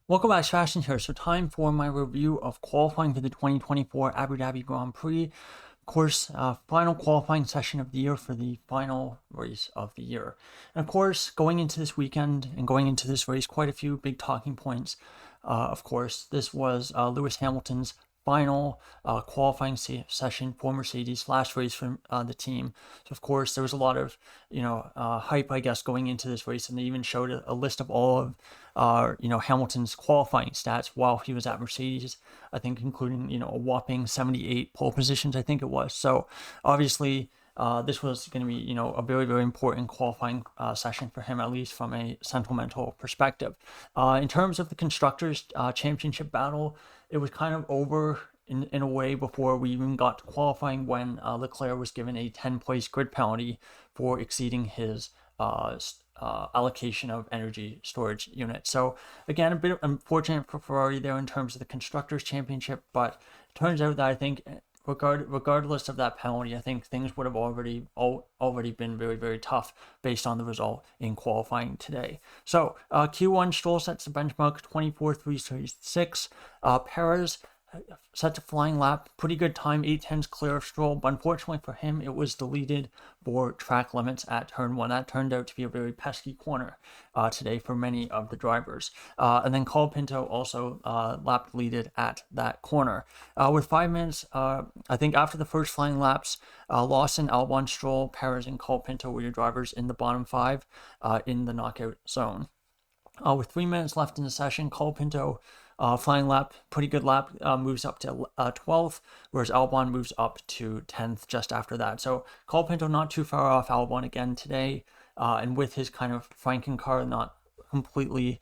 Welcome back, Sebastian here. So time for my review of qualifying for the 2024 Abu Dhabi Grand Prix. Of course, final qualifying session of the year for the final race of the year. And of course, going into this weekend and going into this race, quite a few big talking points. Of course, this was Lewis Hamilton's final qualifying session for Mercedes, last race for the team. So of course there was a lot of hype, I guess, going into this race, and they even showed a list of all of Hamilton's qualifying stats while he was at Mercedes. I think including a whopping 78 pole positions, I think it was. So obviously. This was going to be, a very, very important qualifying session for him, at least from a sentimental perspective. In terms of the Constructors' Championship battle, it was kind of over in a way before we even got to qualifying when Leclerc was given a 10-place grid penalty for exceeding his allocation of energy storage unit. So again, a bit unfortunate for Ferrari there in terms of the Constructors' Championship, but it turns out that I think regardless of that penalty, I think things would have already been very, very tough based on the result in qualifying today. So Q1, Stroll sets the benchmark 24.336. Perez sets a flying lap, pretty good time, 8/10 clear of Stroll, but unfortunately for him, it was deleted for track limits at turn 1. That turned out to be a very pesky corner today for many of the drivers. And then Colapinto also lap deleted at that corner. With 5 minutes, I think after the first flying laps, Lawson, Albon, Stroll, Perez, and Colapinto were your drivers in the bottom 5 in the knockout zone. With 3 minutes left in the session, Colapinto flying lap, pretty good lap, moves up to 12th, whereas Albon moves up to 10th just after that. So Colapinto not too far off Albon again today, and with his kind of Franken car not completely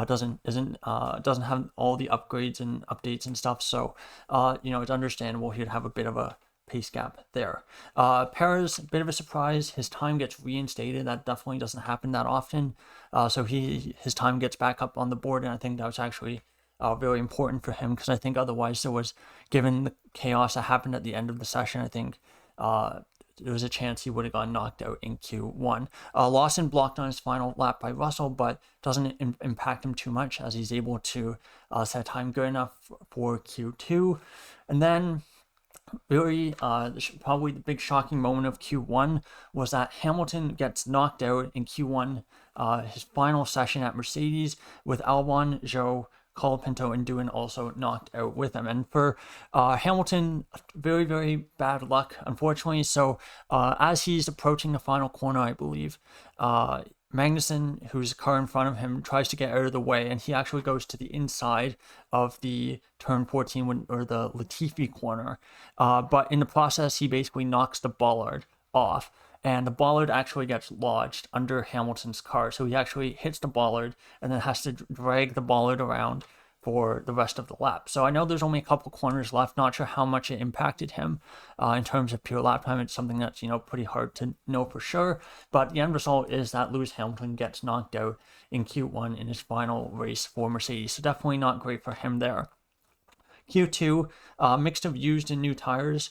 doesn't have all the upgrades and updates and stuff. So it's understandable he'd have a bit of a pace gap there. Perez, bit of a surprise. His time gets reinstated. That definitely doesn't happen that often. So his time gets back up on the board, and I think that was actually very important for him, because I think otherwise given the chaos that happened at the end of the session, I think there was a chance he would have gotten knocked out in Q1. Lawson blocked on his final lap by Russell, but doesn't impact him too much as he's able to set a time good enough for Q2. And then probably the big shocking moment of Q1 was that Hamilton gets knocked out in Q1, his final session at Mercedes, with Albon, Zhou, Colapinto, and Doohan also knocked out with him. And for Hamilton, very, very bad luck, unfortunately. So as he's approaching the final corner, I believe, Magnussen, who's a car in front of him, tries to get out of the way, and he actually goes to the inside of the turn 14 or the Latifi corner. But in the process, he basically knocks the bollard off, and the bollard actually gets lodged under Hamilton's car. So he actually hits the bollard and then has to drag the bollard around for the rest of the lap. So I know there's only a couple corners left. Not sure how much it impacted him in terms of pure lap time. It's something that's pretty hard to know for sure. But the end result is that Lewis Hamilton gets knocked out in Q1 in his final race for Mercedes. So definitely not great for him there. Q2, mixed of used and new tires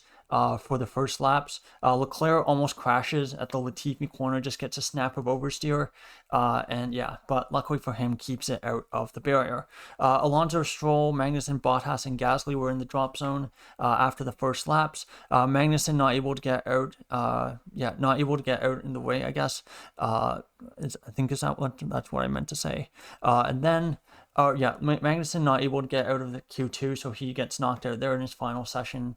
for the first laps. Leclerc almost crashes at the Latifi corner, just gets a snap of oversteer, but luckily for him, keeps it out of the barrier. Alonso, Stroll, Magnussen, Bottas, and Gasly were in the drop zone after the first laps. Magnussen not able to get out, not able to get out in the way, I guess. I think that's what I meant to say. And then Magnussen not able to get out of the Q2, so he gets knocked out there in his final session,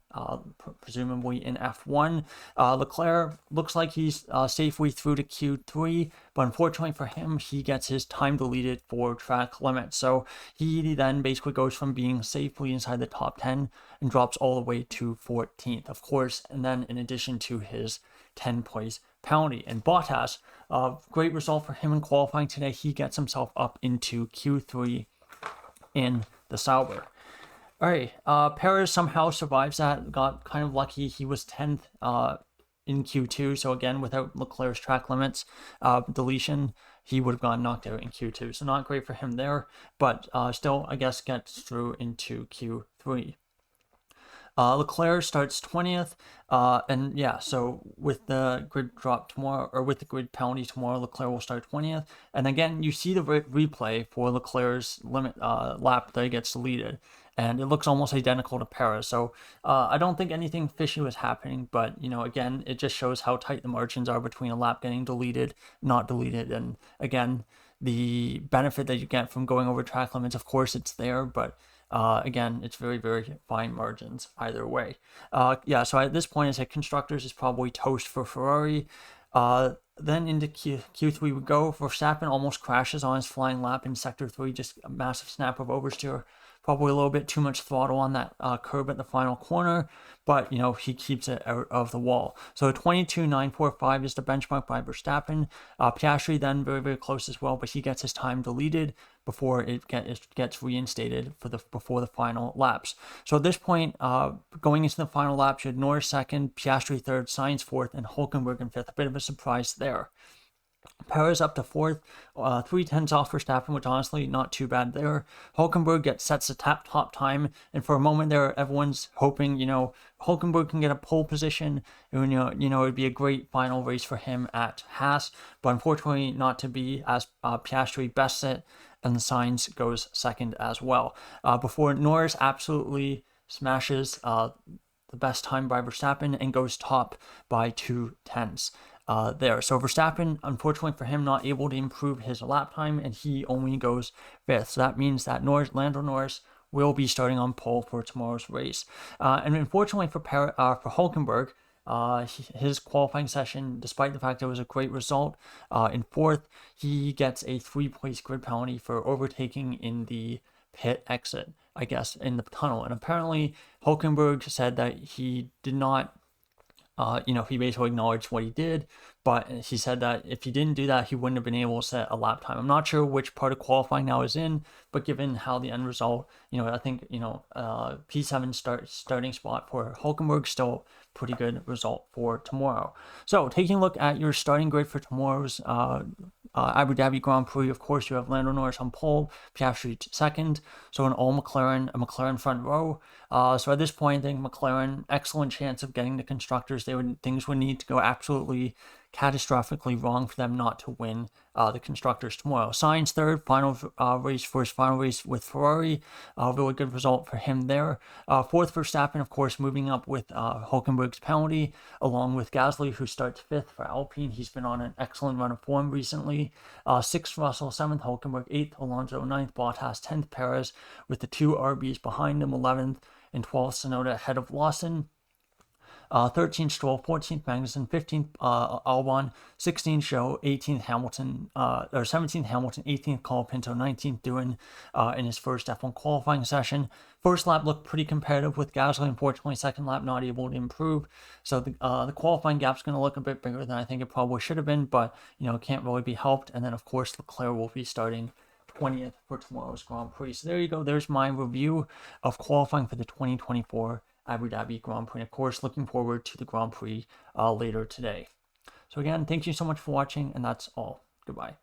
presumably in F1. Leclerc looks like he's safely through to Q3, but unfortunately for him, he gets his time deleted for track limits. So he then basically goes from being safely inside the top 10 and drops all the way to 14th, of course, and then in addition to his 10-place penalty. And Bottas, great result for him in qualifying today. He gets himself up into Q3 in the Sauber. All right, Perez somehow survives that. Got kind of lucky. He was 10th in Q2. So again, without Leclerc's track limits deletion, he would have gotten knocked out in Q2. So not great for him there, but still, I guess, gets through into Q3. Leclerc starts 20th, and yeah, so with the grid drop tomorrow, or with the grid penalty tomorrow, Leclerc will start 20th. And again, you see the replay for Leclerc's lap that he gets deleted, and it looks almost identical to Perez. So I don't think anything fishy was happening, but again, it just shows how tight the margins are between a lap getting deleted, not deleted, and again, the benefit that you get from going over track limits, of course, it's there, but again, it's very, very fine margins either way. Yeah, so at this point, it's like constructors is probably toast for Ferrari. Then into Q3 we go. Verstappen almost crashes on his flying lap in Sector 3, just a massive snap of oversteer. Probably a little bit too much throttle on that curb at the final corner, but he keeps it out of the wall. So 22.945 is the benchmark by Verstappen. Piastri then very, very close as well, but he gets his time deleted before it gets reinstated before the final laps. So at this point, going into the final laps, you had Norris second, Piastri third, Sainz fourth, and Hülkenberg in fifth. A bit of a surprise there. Perez up to fourth, 3 tenths off Verstappen, which honestly not too bad there. Hülkenberg sets the top time, and for a moment there, everyone's hoping Hülkenberg can get a pole position. And, it'd be a great final race for him at Haas, but unfortunately not to be, as Piastri bests it, and the Sainz goes second as well. Before Norris absolutely smashes the best time by Verstappen and goes top by 2 tenths. There. So Verstappen, unfortunately for him, not able to improve his lap time, and he only goes fifth. So that means that Lando Norris will be starting on pole for tomorrow's race. And unfortunately for Hülkenberg, his qualifying session, despite the fact it was a great result, in fourth, he gets a 3-place grid penalty for overtaking in the pit exit, I guess, in the tunnel. And apparently Hülkenberg said that he did not he basically acknowledged what he did, but he said that if he didn't do that, he wouldn't have been able to set a lap time. I'm not sure which part of qualifying now is in, but given how the end result, I think, P7 starting spot for Hülkenberg, still pretty good result for tomorrow. So taking a look at your starting grid for tomorrow's Abu Dhabi Grand Prix, of course, you have Lando Norris on pole, Piastri second, so a McLaren front row. So at this point, I think McLaren, excellent chance of getting the constructors. Things would need to go absolutely catastrophically wrong for them not to win the constructors tomorrow. Sainz third, final race with Ferrari, really good result for him there. Fourth, Verstappen, of course, moving up with Hülkenberg's penalty, along with Gasly, who starts fifth for Alpine. He's been on an excellent run of form recently. Sixth, Russell, seventh, Hülkenberg, eighth, Alonso, ninth, Bottas, 10th, Perez, with the 2 RBs behind him, 11th and 12th, Tsunoda ahead of Lawson. 13th Stroll, 14th Magnussen, 15th Albon, 16th Zhou, 18th Hamilton, 17th Hamilton, 18th Colapinto, 19th Doohan in his first F1 qualifying session. First lap looked pretty competitive with Gasly. Unfortunately, second lap not able to improve. So the qualifying gap's going to look a bit bigger than I think it probably should have been, but it can't really be helped. And then of course Leclerc will be starting 20th for tomorrow's Grand Prix. So there you go. There's my review of qualifying for the 2024 Abu Dhabi Grand Prix. Of course, looking forward to the Grand Prix later today. So again, thank you so much for watching, and that's all. Goodbye.